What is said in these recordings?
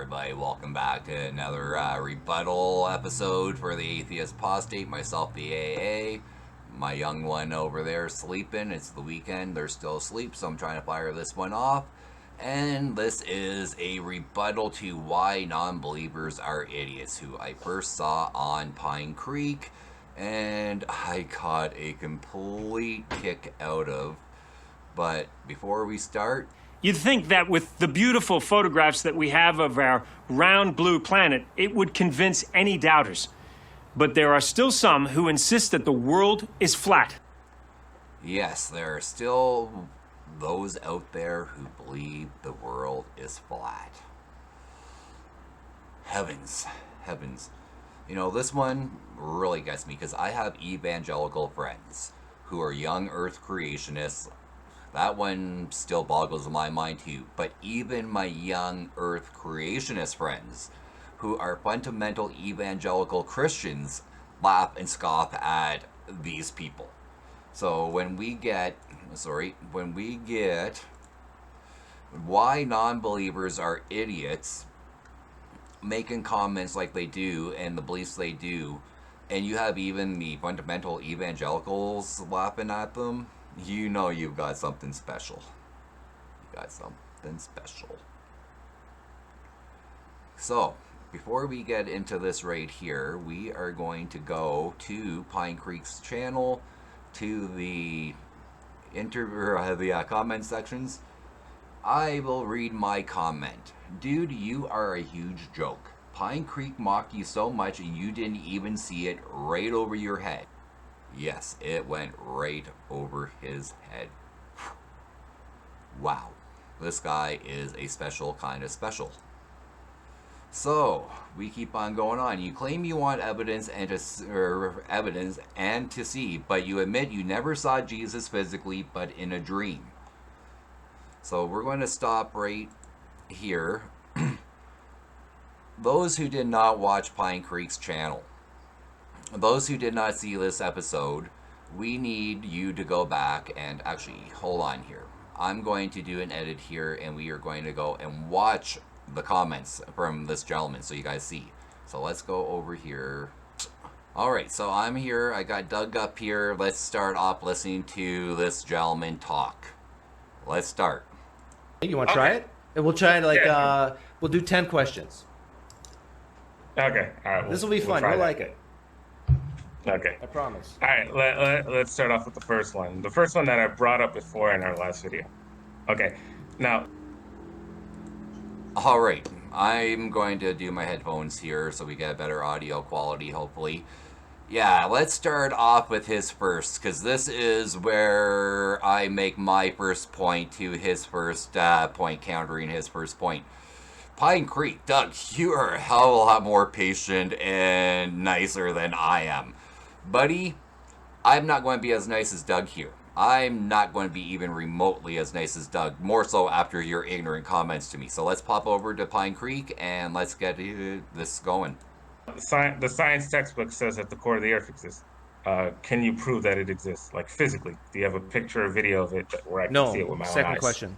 everybody, welcome back to another rebuttal episode for the Atheist Apostate, myself the AA. My young one over there sleeping, it's the weekend, they're still asleep, so I'm trying to fire this one off. And this is a rebuttal to why non-believers are idiots, who I first saw on PineCreek, and I got a complete kick out of. But before we start, you'd think that with the beautiful photographs that we have of our round blue planet, it would convince any doubters. But there are still some who insist that the world is flat. Yes, there are still those out there who believe the world is flat. Heavens. You know, this one really gets me because I have evangelical friends who are young earth creationists. That one still boggles my mind too. But even my young earth creationist friends who are fundamental evangelical Christians laugh and scoff at these people. So when we get why non-believers are idiots making comments like they do and the beliefs they do, and you have even the fundamental evangelicals laughing at them, you know you've got something special. So, before we get into this right here, we are going to go to PineCreek's channel, to the comment sections. I will read my comment. Dude, you are a huge joke. PineCreek mocked you so much and you didn't even see it right over your head. Yes, it went right over his head. Wow. This guy is a special kind of special. So, we keep on going on. You claim you want evidence and to see, but you admit you never saw Jesus physically, but in a dream. So, we're going to stop right here. Those who did not watch PineCreek's channel, those who did not see this episode, we need you to go back and actually, hold on here. I'm going to do an edit here and we are going to go and watch the comments from this gentleman so you guys see. So let's go over here. Alright, so I'm here. I got Doug up here. Let's start off listening to this gentleman talk. Let's start. You want to try it? And we'll try it we'll do 10 questions. Okay. All right. This will be fun. You'll like it. Okay. I promise. All right. Let's start off with the first one. The first one that I brought up before in our last video. Okay. Now. All right. I'm going to do my headphones here so we get better audio quality, hopefully. Yeah, let's start off with his first, because this is where I make my first point to his first point, countering his first point. PineCreek, Doug, you are a hell of a lot more patient and nicer than I am. Buddy, I'm not going to be as nice as Doug here. I'm not going to be even remotely as nice as Doug, more so after your ignorant comments to me. So let's pop over to PineCreek and let's get this going. The science textbook says that the core of the Earth exists. Can you prove that it exists, like physically? Do you have a picture or video of it where I can see it with my own eyes? Second question.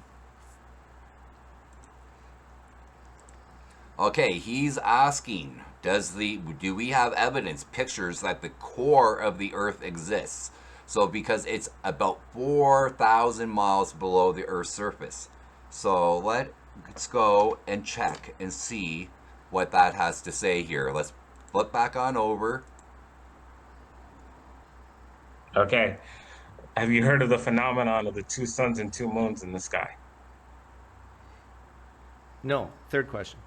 Okay, he's asking, do we have evidence, pictures that the core of the Earth exists? So because it's about 4,000 miles below the Earth's surface. So let's go and check and see what that has to say here. Let's flip back on over. Okay. Have you heard of the phenomenon of the two suns and two moons in the sky? No. Third question.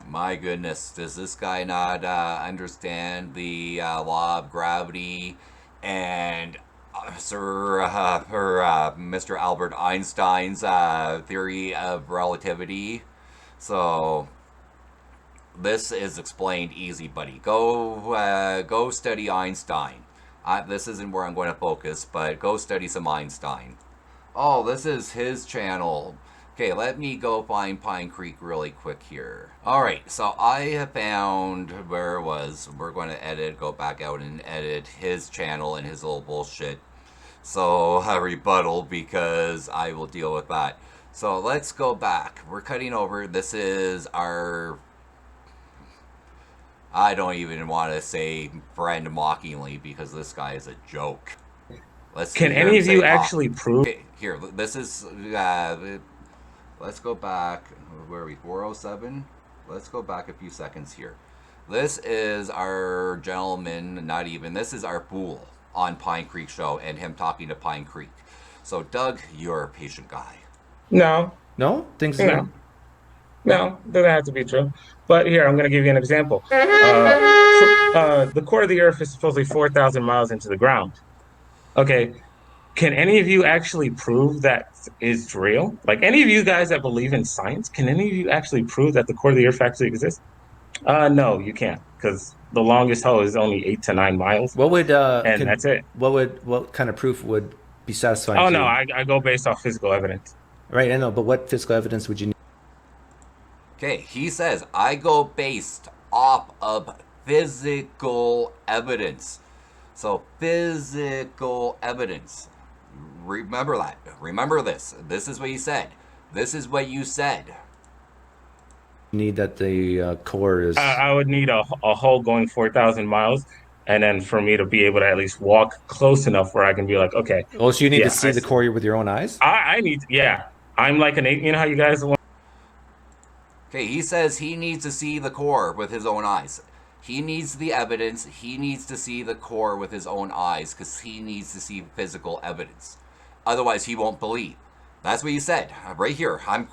My goodness, does this guy not understand the law of gravity and Mr. Albert Einstein's theory of relativity? So this is explained easy, buddy. Go study Einstein. This isn't where I'm going to focus, but go study some Einstein. Oh, this is his channel. Okay, let me go find PineCreek really quick here. Alright, so I have found where it was. We're going to go back out and edit his channel and his little bullshit. So, a rebuttal, because I will deal with that. So, let's go back. We're cutting over. This is our... I don't even want to say friend mockingly, because this guy is a joke. Let's Can any of you actually prove... Okay, here, this is... let's go back. Where are we? 407? Let's go back a few seconds here. This is our gentleman, not even... This is our fool on PineCreek show, and him talking to PineCreek. So, Doug, you're a patient guy. No. No? Things No. No, doesn't have to be true. But here, I'm going to give you an example. The core of the Earth is supposedly 4,000 miles into the ground. Okay, can any of you actually prove that is real? Like, any of you guys that believe in science, can any of you actually prove that the core of the Earth actually exists? No, you can't, because the longest hole is only 8 to 9 miles. What would that's it. What kind of proof would be satisfying? Oh no, I go based off physical evidence. Right, I know, but what physical evidence would you need? Okay, he says, I go based off of physical evidence. So, physical evidence. Remember that. Remember this. This is what he said. This is what you said. Need that the core is... I would need a hole going 4,000 miles, and then for me to be able to at least walk close enough where I can be like, okay. Oh, so you need to see the core with your own eyes? I need, yeah. I'm like you know how you guys want... Okay, he says he needs to see the core with his own eyes. He needs the evidence. He needs to see the core with his own eyes because he needs to see physical evidence. Otherwise, he won't believe. That's what you said right here. I'm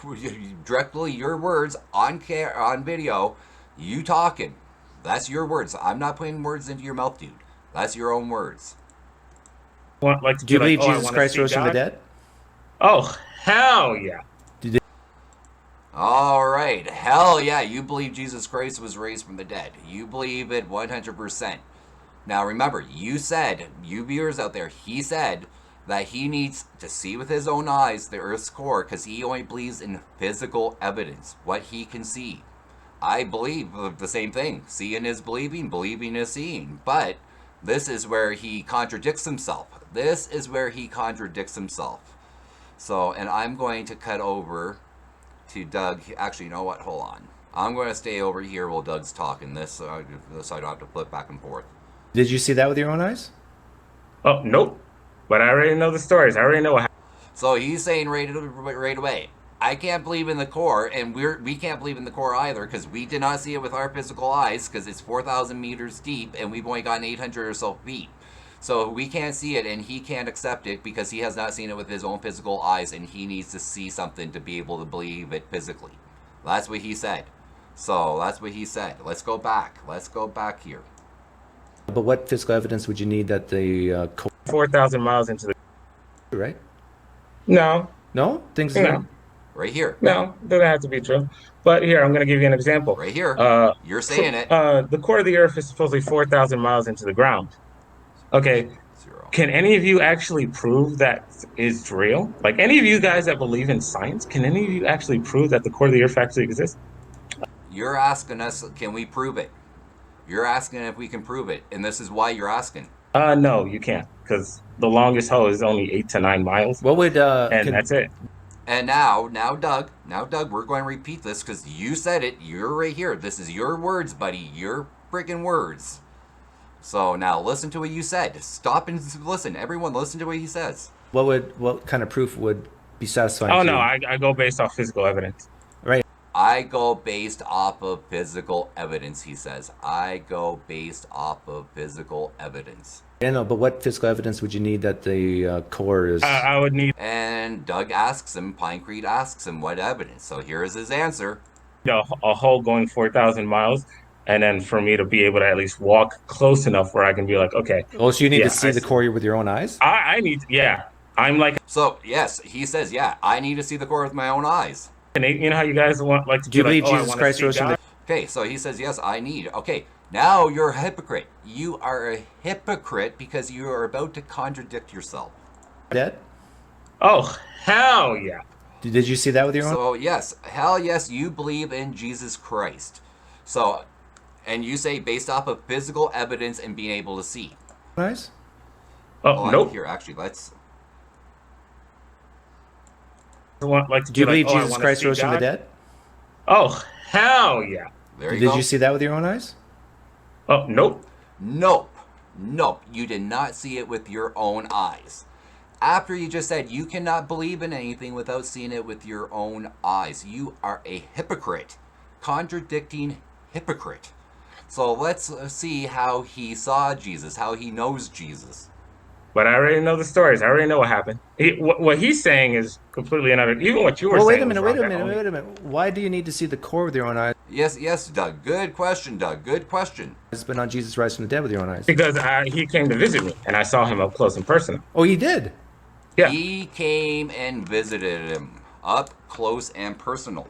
directly your words on video. You talking. That's your words. I'm not putting words into your mouth, dude. That's your own words. Do you believe Jesus Christ rose from the dead? Oh, hell yeah. All right. Hell yeah. You believe Jesus Christ was raised from the dead. You believe it 100%. Now remember, you said, you viewers out there, he said that he needs to see with his own eyes the Earth's core because he only believes in physical evidence, what he can see. I believe the same thing. Seeing is believing, believing is seeing. But this is where he contradicts himself. This is where he contradicts himself. So, and I'm going to cut over to Doug. Actually, you know what? Hold on. I'm going to stay over here while Doug's talking this, so I don't have to flip back and forth. Did you see that with your own eyes? Oh, nope. But I already know the stories. I already know what happened. So he's saying right away, I can't believe in the core, and we can't believe in the core either because we did not see it with our physical eyes because it's 4,000 meters deep and we've only gotten 800 or so feet. So we can't see it and he can't accept it because he has not seen it with his own physical eyes and he needs to see something to be able to believe it physically. That's what he said. So that's what he said. Let's go back. Let's go back here. But what physical evidence would you need that the 4,000 miles into the... Right? No. No? Things... No. Right here. No, doesn't have to be true. But here, I'm going to give you an example. Right here. You're saying it. The core of the Earth is supposedly 4,000 miles into the ground. Okay. Can any of you actually prove that is real? Like, any of you guys that believe in science, can any of you actually prove that the core of the Earth actually exists? You're asking us, can we prove it? You're asking if we can prove it, and this is why you're asking. No, you can't, because the longest hole is only 8 to 9 miles. What would that's it. And now Doug, we're going to repeat this because you said it. You're right here. This is your words, buddy. Your freaking words. So now listen to what you said. Stop and listen. Everyone, listen to what he says. What kind of proof would be satisfying? Oh no, I go based off physical evidence. Right. I go based off of physical evidence, he says. I go based off of physical evidence. I know, but what physical evidence would you need that the core is... I would need... And Doug asks him, PineCreek asks him, what evidence? So here's his answer. A hole going 4,000 miles, and then for me to be able to at least walk close enough where I can be like, okay. Oh, so you need to see the core with your own eyes? I need... Yeah. I'm like... So, yes, he says, yeah, I need to see the core with my own eyes. You know how you guys want like to do you believe like, Jesus Christ rose from the... Okay, so he says, yes, I need. Okay, now you're a hypocrite. You are a hypocrite because you are about to contradict yourself. Dead? Oh, hell yeah. Did you see that with your own? So yes, hell yes, you believe in Jesus Christ. So, and you say based off of physical evidence and being able to see. Eyes? Oh, nope. Here, actually, let's. Like Do you believe I Jesus wanna Christ see rose from the God? dead? Oh, hell yeah. There you Did go. you see that with your own eyes? Oh, nope. Nope. Nope. You did not see it with your own eyes. After you just said you cannot believe in anything without seeing it with your own eyes. You are a hypocrite. Contradicting hypocrite. So let's see how he saw Jesus, how he knows Jesus. But I already know the stories. I already know what happened. What he's saying is completely another. Even what you were Well, saying. wait a minute, was wait a wrong. minute, wait a minute. Why do you need to see the core with your own eyes? Yes, yes, Doug. Good question, Doug. Good question. It's been on Jesus rise from the dead with your own eyes. Because he came to visit me, and I saw him up close and personal. Oh, you did? Yeah. He came and visited him up close and personal.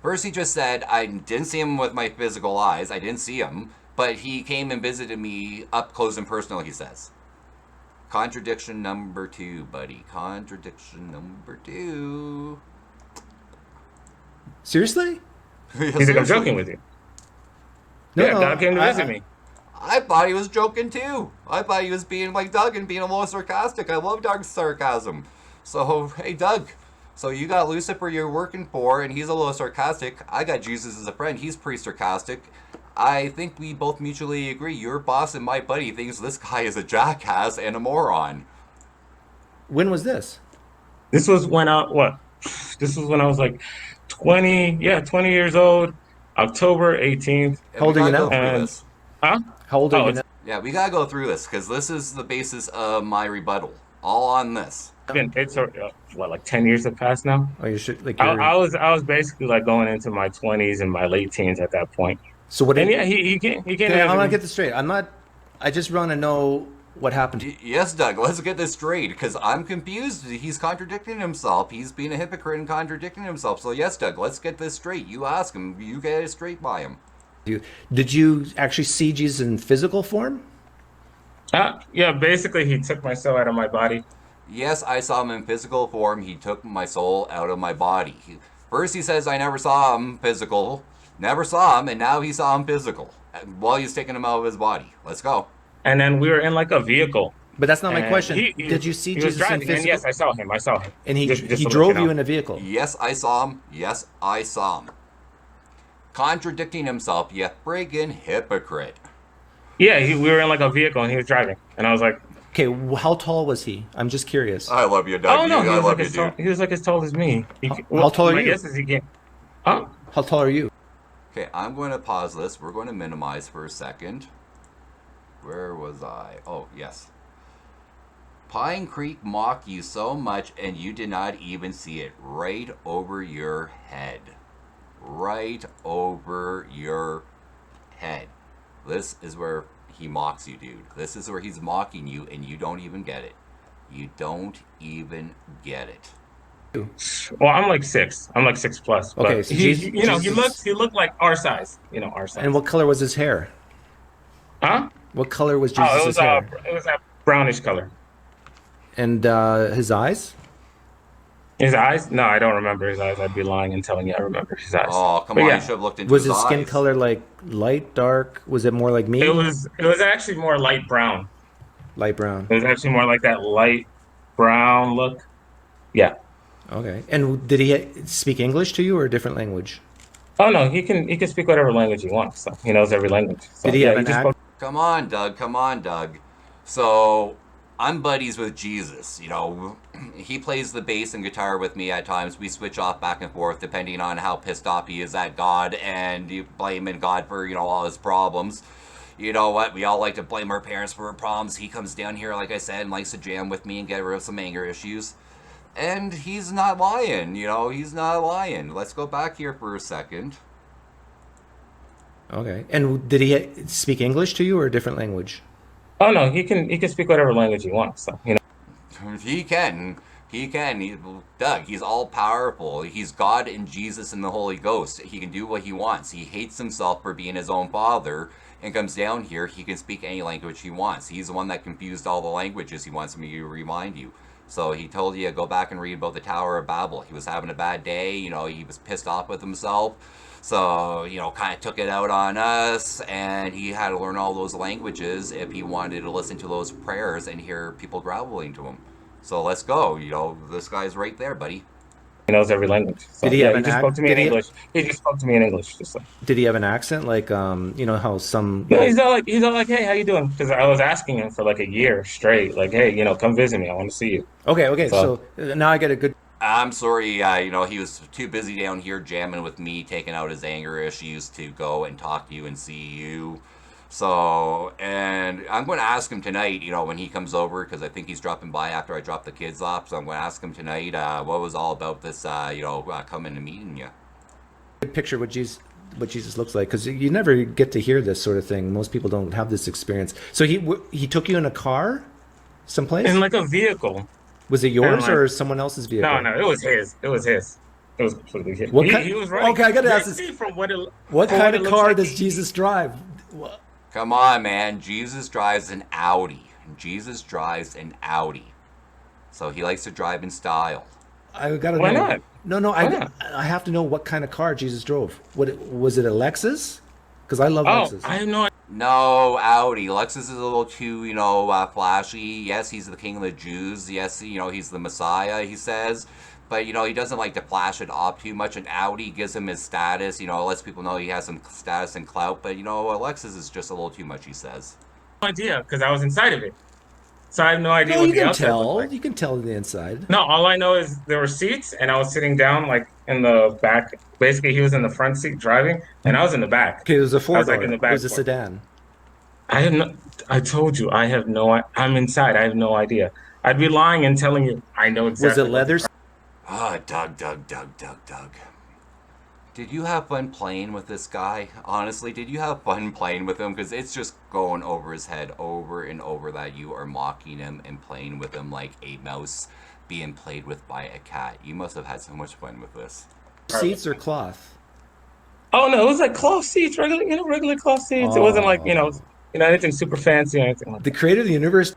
First, he just said, I didn't see him with my physical eyes. I didn't see him. But he came and visited me up close and personal, he says. Contradiction number 2, buddy. Contradiction number 2. Seriously? Yes, He's like, I'm seriously. joking with you. No, Yeah, no, God came to visit me. I thought he was joking too. I thought he was being like Doug and being a little sarcastic. I love Doug's sarcasm. So, hey, Doug. So you got Lucifer you're working for, and he's a little sarcastic. I got Jesus as a friend. He's pretty sarcastic. I think we both mutually agree. Your boss and my buddy thinks this guy is a jackass and a moron. When was this? This was when This was when I was like 20 years old, October 18th. How old are you now? Go through And- this. Huh? How old are you it's- now? Yeah, we gotta go through this because this is the basis of my rebuttal. All on this. It's like 10 years have passed now. Oh, you should like. I was basically like going into my 20s and my late teens at that point. So what? And yeah, he came. Okay, to I want to visit get this straight. I'm not. I just want to know what happened. Yes, Doug, let's get this straight because I'm confused. He's contradicting himself. He's being a hypocrite and contradicting himself. So, yes, Doug, let's get this straight. You ask him, you get it straight by him. Did you actually see Jesus in physical form? Yeah, basically he took my soul out of my body. Yes, I saw him in physical form. He took my soul out of my body. First, he says, I never saw him physical. Never saw him, and now he saw him physical while he's taking him out of his body. Let's go. And then we were in like a vehicle. But that's not my And question. he- Did you see he was Jesus in driving, physical? and yes, I saw him. And he Just to let drove know. you in a vehicle. Yes, I saw him. Yes, I saw him. Contradicting himself, you friggin' hypocrite. Yeah, we were in like a vehicle and he was driving, and I was like, Okay, how tall was he? I'm just curious. I love you, Doug. "Oh no, I love you, dude. he was like as tall as me." How tall are my you? guess is he can't. Huh? How tall are you? Okay, I'm going to pause this. We're going to minimize for a second. Where was I? Oh, yes. PineCreek mocked you so much and you did not even see it. Right over your head. Right over your head. This is where he mocks you, dude. This is where he's mocking you and you don't even get it. You don't even get it. Well, I'm like 6. I'm like 6 plus. But Okay, so he Jesus- he looked like our size. Our size. And what color was his hair? Huh? What color was Oh, Jesus' hair? it was a brownish color. And his eyes? His eyes? No, I don't remember his eyes. I'd be lying and telling you I remember his eyes. Oh, come But on. yeah, You should have looked into Was his his skin eyes. color like light, dark? Was it more like me? It was actually more light brown. Light brown. It was actually more like that light brown look. Yeah. Okay. And did he speak English to you or a different language? Oh no, he can speak whatever language he wants. So he knows every language. So, Did he have an just accent? Come on, Doug. Come on, Doug. So, I'm buddies with Jesus. He plays the bass and guitar with me at times. We switch off back and forth depending on how pissed off he is at God and you blaming God for, all his problems. You know what? We all like to blame our parents for our problems. He comes down here, like I said, and likes to jam with me and get rid of some anger issues. And he's not lying, he's not lying. Let's go back here for a second. Okay. And did he speak English to you or a different language? Oh no, he can speak whatever language he wants. So He can. Doug, he's all powerful. He's God and Jesus and the Holy Ghost. He can do what he wants. He hates himself for being his own father and comes down here. He can speak any language he wants. He's the one that confused all the languages. He wants me to remind you. So he told you to go back and read about the Tower of Babel. He was having a bad day, you know, he was pissed off with himself. So, you know, kind of took it out on us, and he had to learn all those languages if he wanted to listen to those prayers and hear people groveling to him. So let's go, you know, this guy's right there, buddy. He knows every language. So, Did he have he an just ac- spoke to me did in he- English. He just spoke to me in English. Just like, Did he have an accent? Like, you know how some. no, he's all like, hey, how you doing? Because I was asking him for like a year straight, like, hey, you know, come visit me. I want to see you. Okay. So- So now I get a good. I'm sorry, you know, he was too busy down here jamming with me, taking out his anger issues to go and talk to you and see you. So, and I'm going to ask him tonight, you know, when he comes over, because I think he's dropping by after I drop the kids off. So I'm going to ask him tonight what was all about this, you know, coming and meeting you. Good picture what Jesus looks like, because you never get to hear this sort of thing. Most people don't have this experience. So he took you in a car, someplace. In like a vehicle. Was it yours like- or someone else's vehicle? No, it was his. It was his. It was completely his. What He, kind- he was right. Okay, I gotta ask You this. see From what it, What from kind it of looks car like, does Jesus drive? Come on, man. Jesus drives an Audi. Jesus drives an Audi. So he likes to drive in style. I gotta Why know. not? No. Why not? I have to know what kind of car Jesus drove. Was it a Lexus? Because I love Oh, Lexus. I have no idea. No, Audi. Lexus is a little too, you know, flashy. Yes, he's the king of the Jews. Yes, you know, he's the Messiah, he says. But, you know, he doesn't like to flash it off too much. And Audi gives him his status, you know, lets people know he has some status and clout. But, you know, Lexus is just a little too much, he says. Idea because I was inside of it, so I have no idea No, what you the can outside tell. looked like. You can tell the inside. No, all I know is there were seats, and I was sitting down like in the back. Basically, he was in the front seat driving, and I was in the back. Okay, it was a I was, four-door. like, in the It back was a part. sedan. I have no. I told you I have no. I'm inside. I have no idea. I'd be lying and telling you I know Was exactly. it leather? Ah, Doug. Did you have fun playing with this guy? Honestly, did you have fun playing with him? Because it's just going over his head over and over that you are mocking him and playing with him like a mouse being played with by a cat. You must have had so much fun with this. Seats or cloth? Oh no, it was like cloth seats, regular cloth seats. It wasn't like anything super fancy or anything like that. The creator of the universe.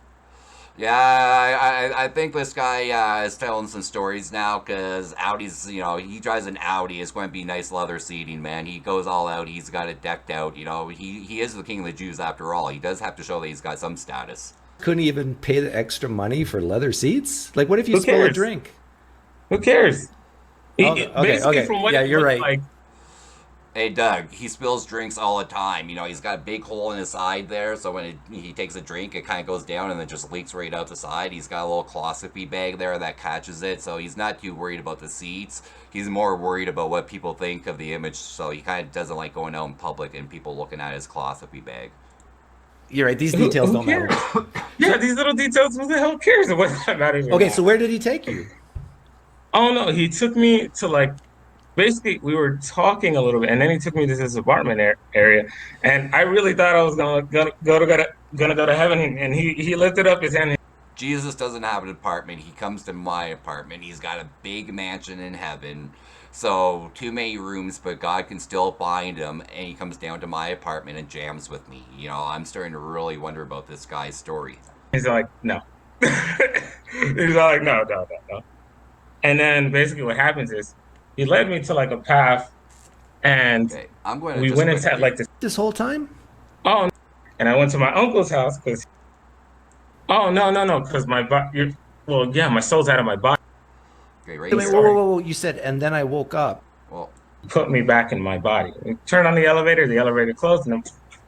Yeah, I think this guy is telling some stories now because Audi's, you know, he drives an Audi. It's going to be nice leather seating, man. He goes all out. He's got it decked out. You know, he is the king of the Jews after all. He does have to show that he's got some status. Couldn't even pay the extra money for leather seats. Like, what if you Who spill a cares? drink? Who cares? Okay, From what yeah, it you're looked right. Like, Hey, Doug, he spills drinks all the time. You know, he's got a big hole in his side there, so when he takes a drink, it kind of goes down and then just leaks right out the side. He's got a little colonoscopy bag there that catches it, so he's not too worried about the seats. He's more worried about what people think of the image, so he kind of doesn't like going out in public and people looking at his colonoscopy bag. You're right. These details who don't matter. cares? Yeah, these little details. Who the hell cares what that matters? Okay, so where did he take you? Oh no, he took me to like. Basically, we were talking a little bit, and then he took me to this apartment area, and I really thought I was gonna go to heaven, and he lifted up his hand. Jesus doesn't have an apartment. He comes to my apartment. He's got a big mansion in heaven. So, too many rooms, but God can still find him, and he comes down to my apartment and jams with me. You know, I'm starting to really wonder about this guy's story. He's like, no. He's all like, no. And then basically what happens is he led me to like a path, and Okay, I'm going to we just went into quickly- like this. This whole time? Oh, and I went to my uncle's house because. Oh no, because my body. Well, yeah, my soul's out of my body. Okay, right Wait, here. whoa. You said, and then I woke up. Well, Put me back in my body. We turned on the elevator closed, and then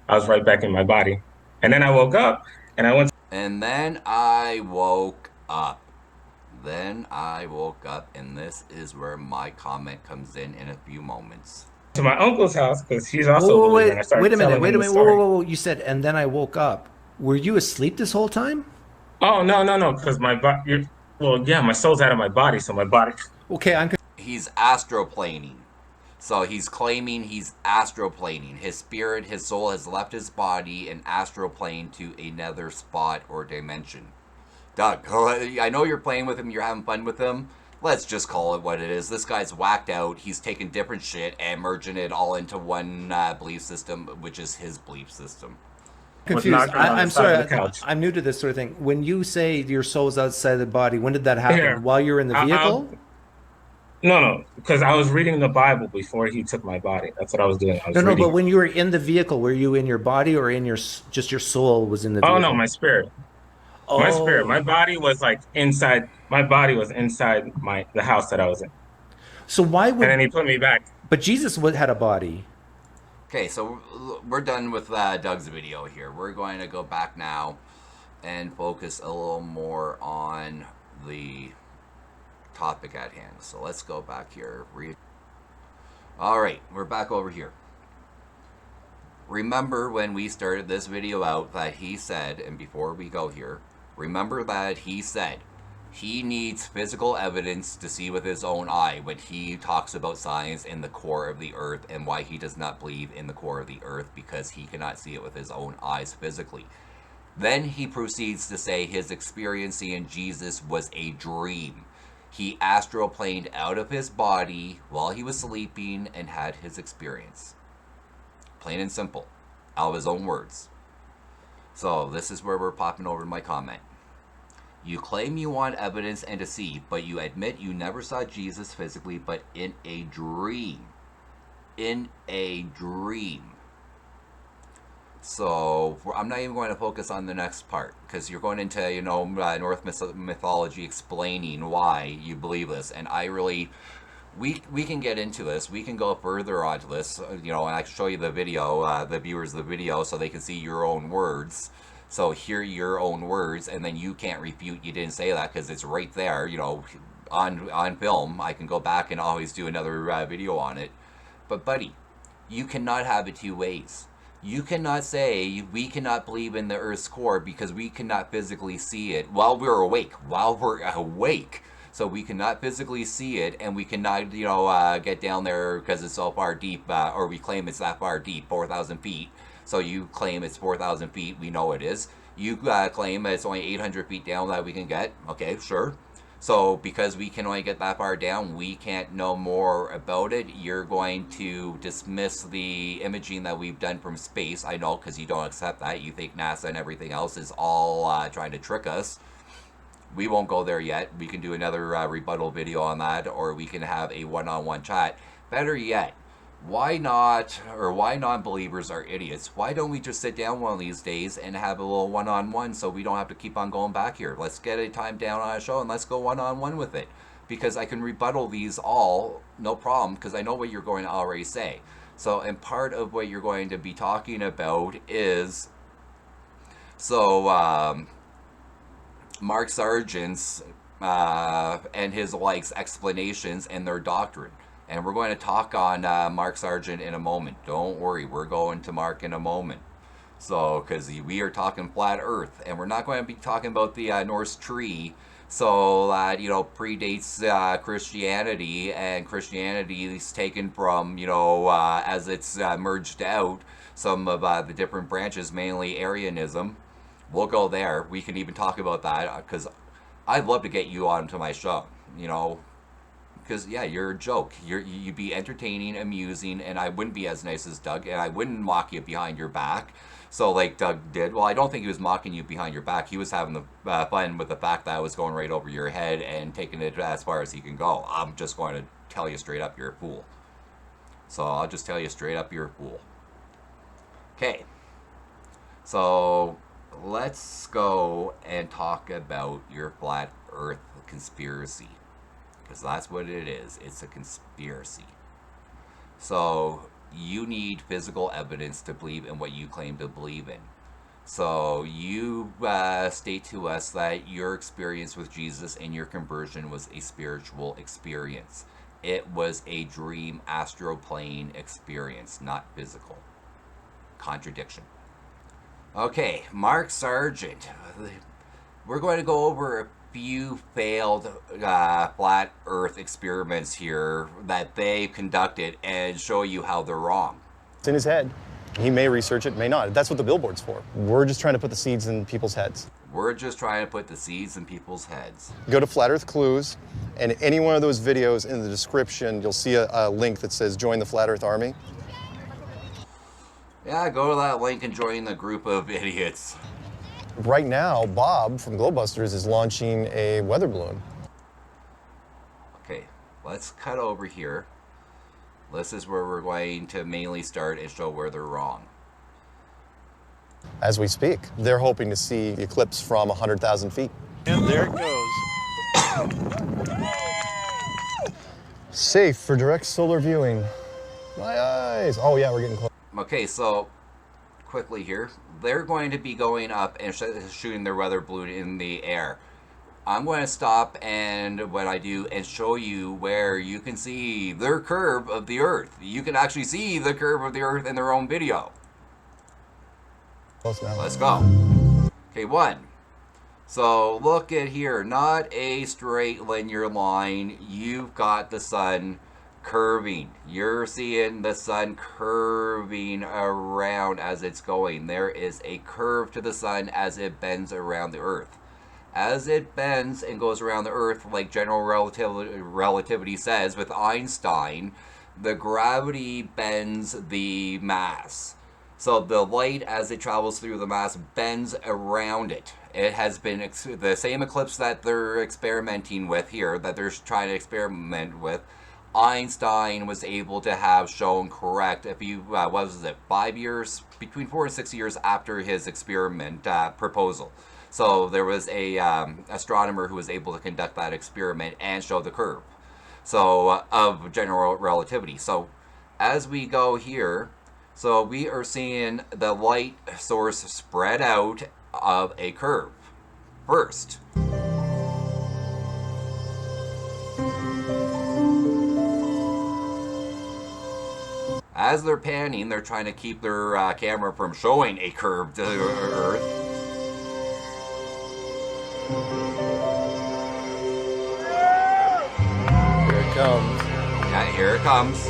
I was right back in my body. And then I woke up, and I went and then I woke up. And this is where my comment comes in a few moments. to my uncle's house because he's also a Whoa, believer, and I started wait a minute. telling Wait a him the minute. story. Whoa. You said, and then I woke up. Were you asleep this whole time? Oh no, because my body. Well, yeah, my soul's out of my body, so my body. Okay, I'm. He's astroplaning. So he's claiming he's astroplaning. His spirit, his soul has left his body and astroplane to another spot or dimension. Doug, I know you're playing with him, you're having fun with him. Let's just call it what it is. This guy's whacked out. He's taking different shit and merging it all into one belief system, which is his belief system. was confused. knocking on the I'm side sorry. of the couch. I'm new to this sort of thing. When you say your soul's outside the body, when did that happen? Here, While you were in the vehicle? no, because I was reading the Bible before he took my body. That's what I was doing. I No, was no. reading But it. when you were in the vehicle, were you in your body or in your just your soul was in the Oh no, vehicle? my spirit. My spirit. My Oh, body was like inside. My body was inside the house that I was in, so why and then would? he put me back. But Jesus had a body. Okay, so we're done with Doug's video here. We're going to go back now and focus a little more on the topic at hand. So let's go back here. All right, we're back over here. Remember when we started this video out that he said, and before we go here, remember that he said he needs physical evidence to see with his own eye when he talks about science in the core of the earth, and why he does not believe in the core of the earth, because he cannot see it with his own eyes physically. Then he proceeds to say his experience seeing Jesus was a dream. He astroplaned out of his body while he was sleeping and had his experience. Plain and simple, out of his own words. So this is where we're popping over to my comment. You claim you want evidence and to see, but you admit you never saw Jesus physically, but in a dream. In a dream. So I'm not even going to focus on the next part, because you're going into, Norse mythology explaining why you believe this, and I really... We can get into this. We can go further onto this, and I can show you the video, the viewers the video, so they can see your own words. So hear your own words, and then you can't refute you didn't say that, because it's right there, on film. I can go back and always do another video on it. But buddy, you cannot have it two ways. You cannot say we cannot believe in the Earth's core because we cannot physically see it while we're awake. So we cannot physically see it, and we cannot, get down there because it's so far deep, or we claim it's that far deep, 4,000 feet. So you claim it's 4,000 feet, we know it is. You claim it's only 800 feet down that we can get. Okay, sure. So because we can only get that far down, we can't know more about it. You're going to dismiss the imaging that we've done from space. I know, because you don't accept that. You think NASA and everything else is all trying to trick us. We won't go there yet. We can do another rebuttal video on that, or we can have a one-on-one chat. Better yet, why not, or why non-believers are idiots? Why don't we just sit down one of these days and have a little one-on-one so we don't have to keep on going back here? Let's get a time down on a show and let's go one-on-one with it. Because I can rebuttal these all, no problem, because I know what you're going to already say. So, and part of what you're going to be talking about is, Mark Sargent's and his like's explanations and their doctrine. And we're going to talk on Mark Sargent in a moment. Don't worry, we're going to Mark in a moment. So, because we are talking flat Earth, and we're not going to be talking about the Norse tree, so that predates Christianity, and Christianity is taken from as it's merged out some of the different branches, mainly Arianism. We'll go there. We can even talk about that, because I'd love to get you onto my show, because yeah, you're a joke. You'd be entertaining, amusing, and I wouldn't be as nice as Doug, and I wouldn't mock you behind your back. So like Doug did. Well, I don't think he was mocking you behind your back. He was having the fun with the fact that I was going right over your head and taking it as far as he can go. I'm just going to tell you straight up, you're a fool. So I'll just tell you straight up, you're a fool. Okay. So let's go and talk about your flat Earth conspiracy. Because that's what it is. It's a conspiracy. So you need physical evidence to believe in what you claim to believe in. So you state to us that your experience with Jesus and your conversion was a spiritual experience. It was a dream astral plane experience, not physical. Contradiction. Okay, Mark Sargent. We're going to go over a few failed flat Earth experiments here that they conducted and show you how they're wrong. It's in his head. He may research it, may not. That's what the billboard's for. We're just trying to put the seeds in people's heads. We're just trying to put the seeds in people's heads. Go to Flat Earth Clues, and any one of those videos in the description, you'll see a link that says Join the Flat Earth Army. Yeah, go to that link and join the group of idiots. Right now, Bob from Glowbusters is launching a weather balloon. Okay, let's cut over here. This is where we're going to mainly start and show where they're wrong. As we speak, they're hoping to see the eclipse from 100,000 feet. And there it goes. Safe for direct solar viewing. My eyes. Oh yeah, we're getting close. Okay, so quickly here, they're going to be going up and shooting their weather balloon in the air. I'm going to stop and what I do and show you where you can see their curve of the Earth. You can actually see the curve of the Earth in their own video. Close now. Let's go. Okay, 1. So look at here, not a straight linear line. You've got the sun curving. You're seeing the sun curving around as it's going. There is a curve to the sun as it bends around the Earth. As it bends and goes around the Earth, like general relativity says with Einstein, the gravity bends the mass. So the light, as it travels through the mass, bends around it. It has been the same eclipse that they're experimenting with here, that they're trying to experiment with, Einstein was able to have shown correct if you, what was it, 5 years, between 4 and 6 years after his experiment proposal. So there was a astronomer who was able to conduct that experiment and show the curve, so of general relativity. So as we go here, so we are seeing the light source spread out of a curve first. As they're panning, they're trying to keep their camera from showing a curve to the Earth. Here it comes. Yeah, here it comes.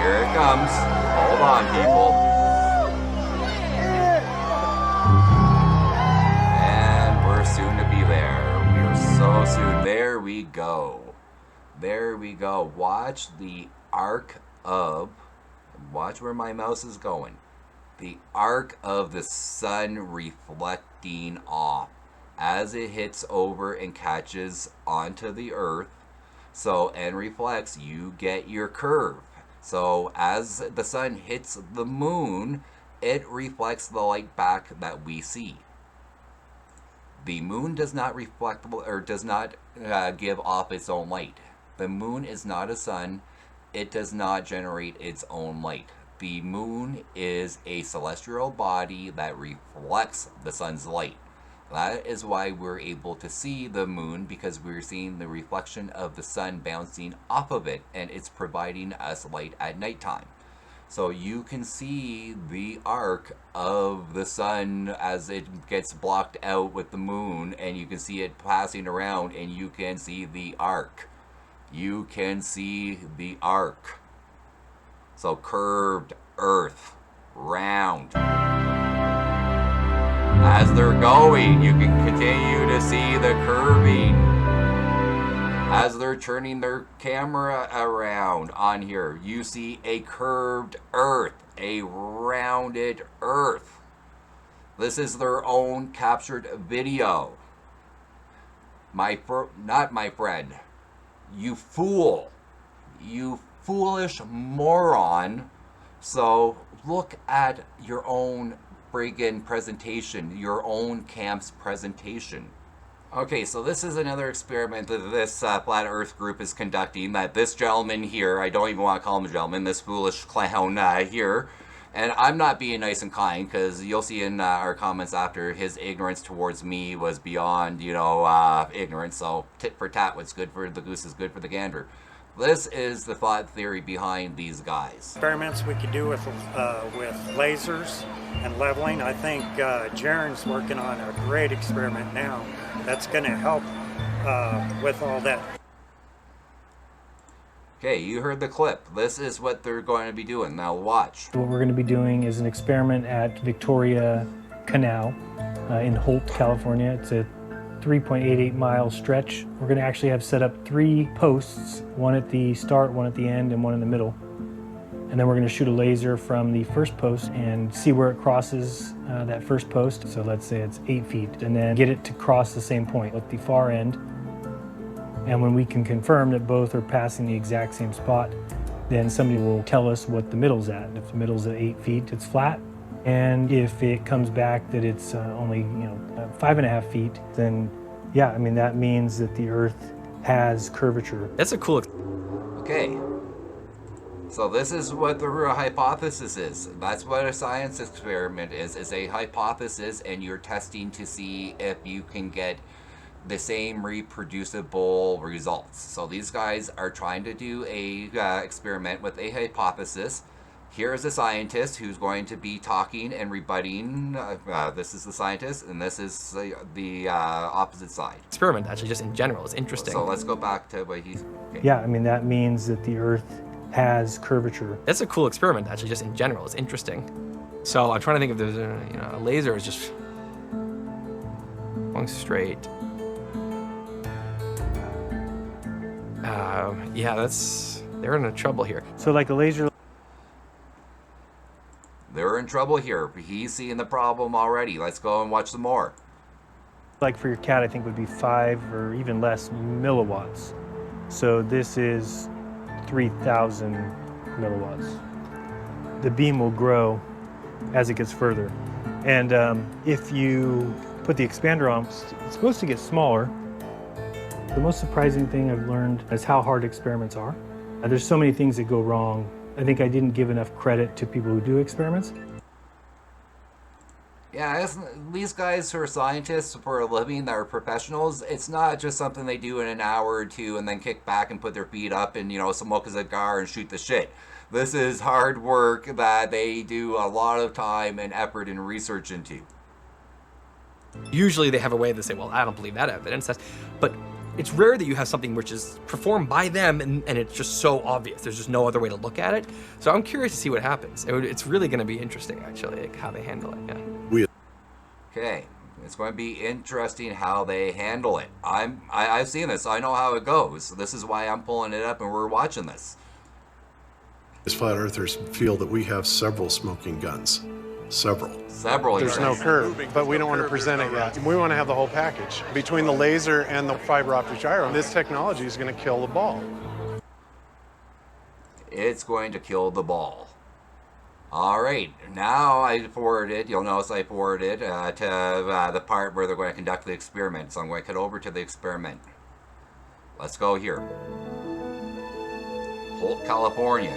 Here it comes. Hold on, people. And we're soon to be there. We are so soon. There we go. There we go. Watch the arc of, watch where my mouse is going. The arc of the sun reflecting off as it hits over and catches onto the Earth. So, and reflects, you get your curve. So as the sun hits the moon, it reflects the light back that we see. The moon does not reflect or does not give off its own light. The moon is not a sun. It does not generate its own light. The moon is a celestial body that reflects the sun's light. That is why we're able to see the moon, because we're seeing the reflection of the sun bouncing off of it, and it's providing us light at nighttime. So you can see the arc of the sun as it gets blocked out with the moon, and you can see it passing around, and you can see the arc. You can see the arc. So curved Earth, round. As they're going, you can continue to see the curving. As they're turning their camera around on here, you see a curved Earth, a rounded Earth. This is their own captured video. Not my friend. You fool. You foolish moron. So look at your own friggin' presentation, your own camp's presentation. Okay, so this is another experiment that this Flat Earth group is conducting, that this gentleman here, I don't even want to call him a gentleman, this foolish clown here, and I'm not being nice and kind, because you'll see in our comments after, his ignorance towards me was beyond, ignorance, so tit for tat, what's good for the goose is good for the gander. This is the thought theory behind these guys. Experiments we could do with lasers and leveling. I think Jaren's working on a great experiment now that's going to help with all that. Okay, you heard the clip. This is what they're going to be doing. Now watch. What we're going to be doing is an experiment at Victoria Cannel in Holt, California. It's a 3.88 mile stretch. We're going to actually have set up 3 posts, one at the start, one at the end, and one in the middle. And then we're going to shoot a laser from the first post and see where it crosses that first post. So let's say it's 8 feet, and then get it to cross the same point at the far end. And when we can confirm that both are passing the exact same spot, then somebody will tell us what the middle's at. If the middle's at 8 feet, it's flat. And if it comes back that it's only 5.5 feet, then yeah, I mean, that means that the Earth has curvature. That's a cool. Okay. So this is what the hypothesis is. That's what a science experiment is a hypothesis, and you're testing to see if you can get the same reproducible results. So these guys are trying to do a experiment with a hypothesis. Here is a scientist who's going to be talking and rebutting. This is the scientist, and this is the opposite side. Experiment, actually, just in general, is interesting. So let's go back to what he's... Okay. Yeah, I mean, that means that the Earth has curvature. That's a cool experiment, actually, just in general. It's interesting. So I'm trying to think if there's a laser is just going straight. Yeah, they're in trouble here. So like a laser. They're in trouble here. He's seeing the problem already. Let's go and watch some more. Like for your cat, I think would be 5 or even less milliwatts. So this is 3,000 milliwatts. The beam will grow as it gets further. And if you put the expander on, it's supposed to get smaller. The most surprising thing I've learned is how hard experiments are. There's so many things that go wrong. I think I didn't give enough credit to people who do experiments. Yeah, these guys who are scientists for a living, that are professionals, it's not just something they do in an hour or two and then kick back and put their feet up and, smoke a cigar and shoot the shit. This is hard work that they do a lot of time and effort and research into. Usually they have a way to say, well, I don't believe that evidence. But it's rare that you have something which is performed by them and it's just so obvious. There's just no other way to look at it. So I'm curious to see what happens. It's really going to be interesting, actually, like how they handle it. Yeah. Okay, it's going to be interesting how they handle it. I've seen this. I know how it goes. This is why I'm pulling it up and we're watching this. As flat earthers feel that we have several smoking guns. Several. There's no curve, but we don't want to present it yet. We want to have the whole package. Between the laser and the fiber optic gyro, this technology is going to kill the ball. It's going to kill the ball. All right, now I forwarded, you'll notice I forwarded to the part where they're going to conduct the experiment. So I'm going to cut over to the experiment. Let's go here. Holt, California.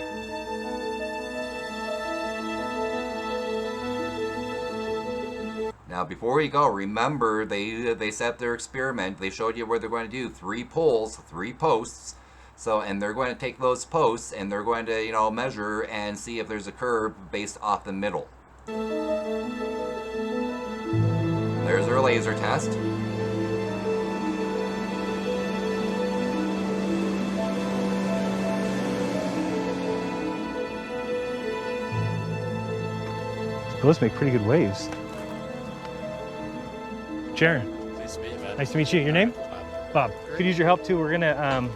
Now, before we go, remember they set their experiment. They showed you where they're going to do 3 poles, 3 posts. So, and they're going to take those posts and they're going to, measure and see if there's a curve based off the middle. There's their laser test. Those make pretty good waves. Jaron. Nice to meet you, man. Nice to meet you. Your name? Bob. Could use your help too. We're gonna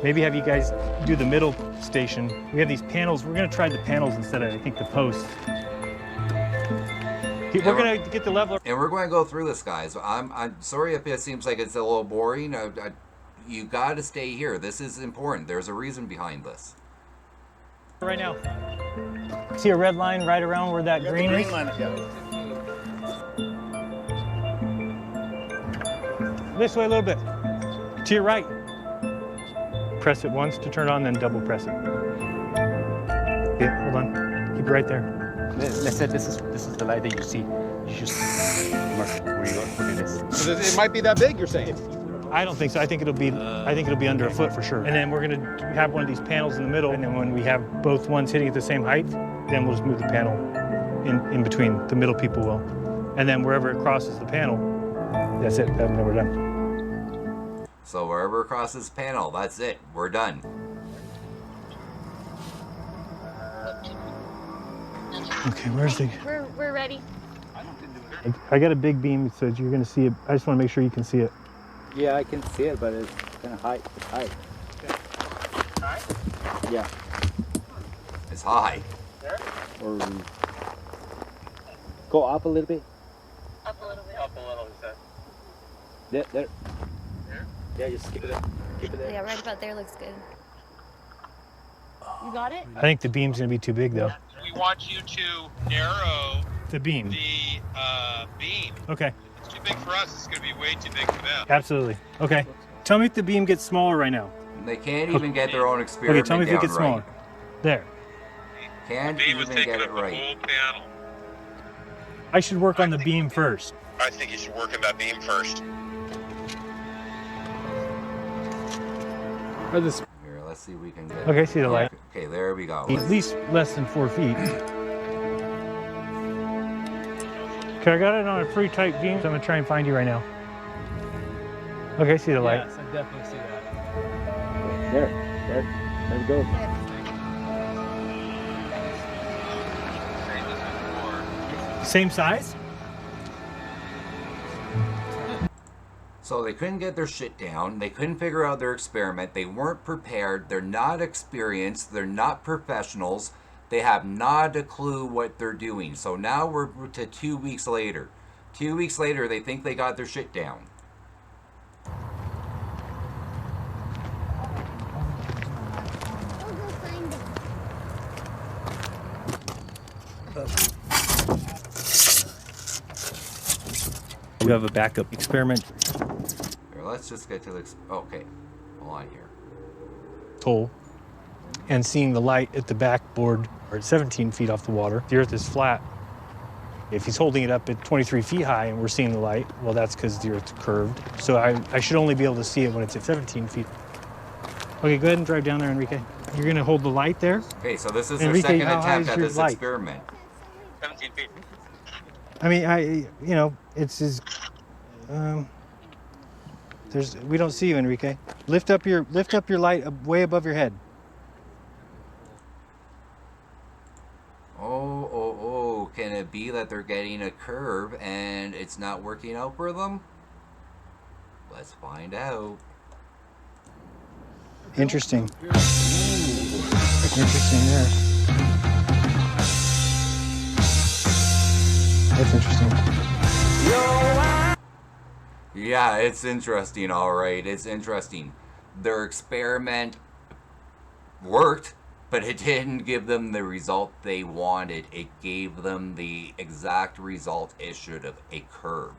maybe have you guys do the middle station. We have these panels. We're gonna try the panels instead of, I think, the posts. We're gonna get the leveler. And we're going to go through this, guys. I'm sorry if it seems like it's a little boring. You got to stay here. This is important. There's a reason behind this. Right now. See a red line right around where that green is? Line, yeah. This way a little bit. To your right. Press it once to turn on, then double press it. Okay, hold on. Keep it right there. Let's say this is the light that you see. You just where you are putting this. So it might be that big, you're saying? I don't think so. I think it'll be under a foot for sure. And then we're gonna have one of these panels in the middle, and then when we have both ones hitting at the same height, then we'll just move the panel in between. The middle people will. And then wherever it crosses the panel, that's it. Then we're done. So wherever it crosses the panel, that's it. We're done. Okay, where's the... We're ready. I got a big beam, so you're gonna see it. I just want to make sure you can see it. Yeah, I can see it, but it's kind of high. It's high. It's high. Or go up a little bit. Up a little bit. Up a little, is that? There. There? Yeah, just keep it there. Keep it there. Yeah, right about there looks good. You got it? I think the beam's gonna be too big though. We want you to narrow The beam. the beam. Okay. If it's too big for us, it's going to be way too big for them. Absolutely. Okay. Tell me if the beam gets smaller right now. They can't even get their own experiment Okay, tell me if it gets down right. smaller. There. Can't The beam is even taking get up it the right. whole panel. I should work on the beam first. I think you should work on that beam first. Here, let's see if we can get. Okay, see the light. Okay, there we go. At least less than 4 feet. Okay, I got it on a pretty tight beam, so I'm gonna try and find you right now. Okay, see the light. Yes, I definitely see that. There we go. Same size? So they couldn't get their shit down. They couldn't figure out their experiment. They weren't prepared. They're not experienced. They're not professionals. They have not a clue what they're doing. So now we're to 2 weeks later. 2 weeks later, they think they got their shit down. You have a backup experiment Here, let's just get to the... Okay, hold on here. hole and seeing the light at the backboard or at 17 feet off the water. The Earth is flat. If he's holding it up at 23 feet high and we're seeing the light, well, that's because the Earth's curved. So I should only be able to see it when it's at 17 feet. Okay, go ahead and drive down there, Enrique. You're going to hold the light there? Okay, so this is their Enrique, second how high attempt is at your this light? experiment. 17 feet. I mean, it's his. We don't see you, Enrique. Lift up your light way above your head. Oh, can it be that they're getting a curve and it's not working out for them? Let's find out. Interesting. Interesting there. That's interesting. Yeah, it's interesting, all right. It's interesting. Their experiment worked, but it didn't give them the result they wanted. It gave them the exact result it should have. A curve.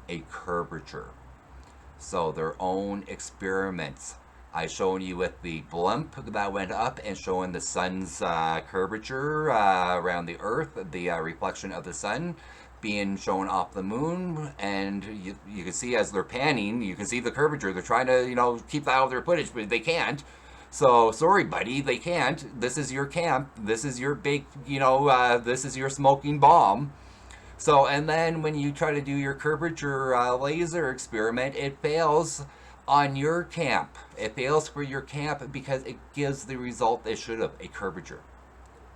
A curvature. So their own experiments. I shown you with the blimp that went up and showing the sun's curvature around the earth, the reflection of the sun being shown off the moon, and you can see as they're panning, you can see the curvature. They're trying to, keep that out of their footage, but they can't. So, sorry, buddy, they can't. This is your camp. This is your big, this is your smoking bomb. So, and then when you try to do your curvature laser experiment, it fails on your camp. It fails for your camp because it gives the result it should have, a curvature.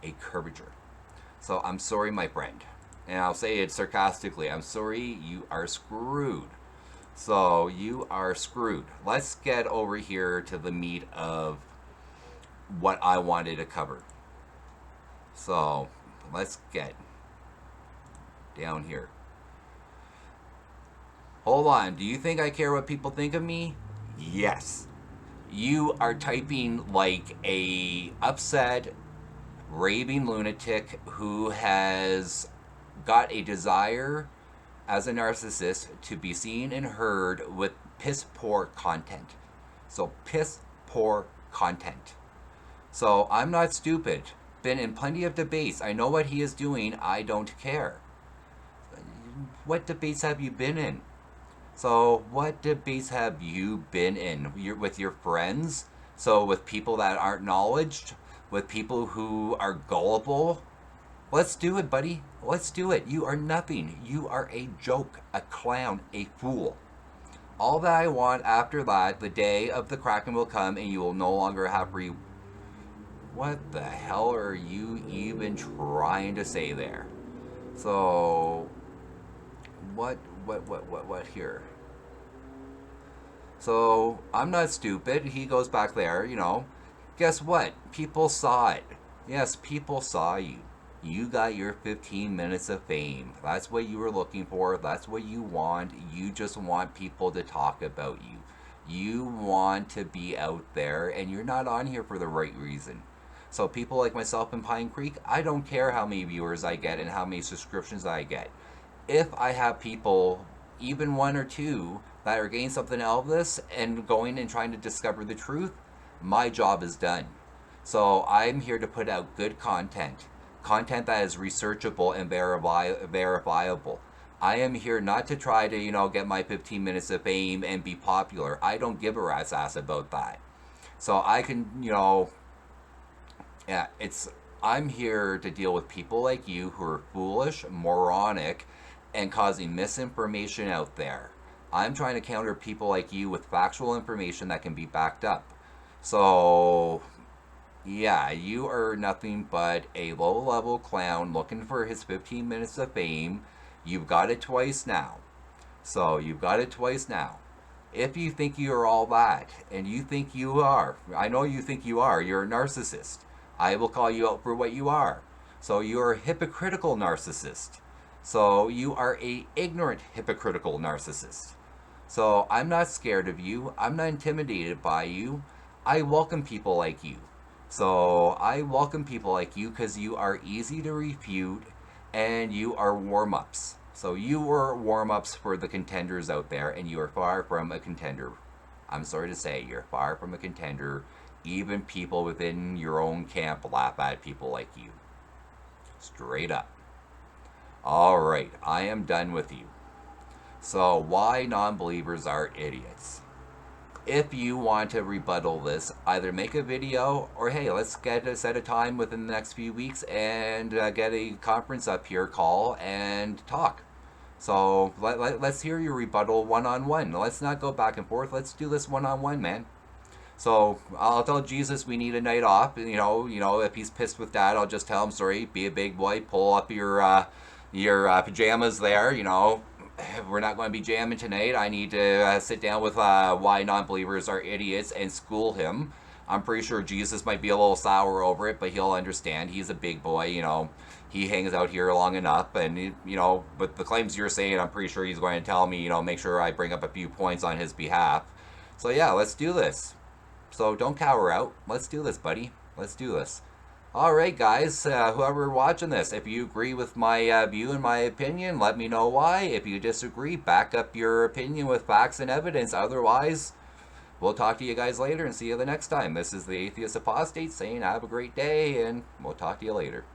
A curvature. So, I'm sorry, my friend. And I'll say it sarcastically. I'm sorry, you are screwed. So, you are screwed. Let's get over here to the meat of what I wanted to cover. So, let's get down here. Hold on. Do you think I care what people think of me? Yes. You are typing like a upset, raving lunatic who has got a desire as a narcissist to be seen and heard with piss poor content. So piss poor content. So I'm not stupid. Been in plenty of debates. I know what he is doing. I don't care. What debates have you been in? So what debates have you been in? With your friends? So with people that aren't knowledged? With people who are gullible? Let's do it, buddy. Let's do it. You are nothing. You are a joke, a clown, a fool. All that I want after that, the day of the Kraken will come and you will no longer have What the hell are you even trying to say there? So, what here? So, I'm not stupid. He goes back there, Guess what? People saw it. Yes, people saw you. You got your 15 minutes of fame. That's what you were looking for. That's what you want. You just want people to talk about you. You want to be out there, and you're not on here for the right reason. So people like myself in PineCreek, I don't care how many viewers I get and how many subscriptions I get. If I have people, even one or two, that are getting something out of this and going and trying to discover the truth, my job is done. So I'm here to put out good content. Content that is researchable and verifiable. I am here not to try to, get my 15 minutes of fame and be popular. I don't give a rat's ass about that. So I can, I'm here to deal with people like you who are foolish, moronic, and causing misinformation out there. I'm trying to counter people like you with factual information that can be backed up. So, yeah, you are nothing but a low-level clown looking for his 15 minutes of fame. You've got it twice now. So, you've got it twice now. If you think you're all that, and you think you are, I know you think you are, you're a narcissist. I will call you out for what you are. So, you're a hypocritical narcissist. So, you are a ignorant, hypocritical narcissist. So, I'm not scared of you. I'm not intimidated by you. I welcome people like you. So I welcome people like you because you are easy to refute and you are warm-ups. So you are warm-ups for the contenders out there, and you are far from a contender. I'm sorry to say, you're far from a contender. Even people within your own camp laugh at people like you. Straight up. Alright, I am done with you. So why non-believers are idiots? If you want to rebuttal this, either make a video or hey, let's set a time within the next few weeks and get a conference up here call and talk. So let's hear your rebuttal one-on-one. Let's not go back and forth. Let's do this one-on-one, man. So I'll tell Jesus we need a night off. If he's pissed with that, I'll just tell him, sorry, be a big boy, pull up your pajamas there, we're not going to be jamming tonight. I need to sit down with why non-believers are idiots and school him. I'm pretty sure Jesus might be a little sour over it, but he'll understand. He's a big boy, he hangs out here long enough, and but the claims you're saying, I'm pretty sure he's going to tell me, make sure I bring up a few points on his behalf. So yeah, let's do this. So don't cower out. Let's do this, buddy. Let's do this. Alright guys, whoever watching this, if you agree with my view and my opinion, let me know why. If you disagree, back up your opinion with facts and evidence. Otherwise, we'll talk to you guys later and see you the next time. This is the Atheist Apostate saying have a great day, and we'll talk to you later.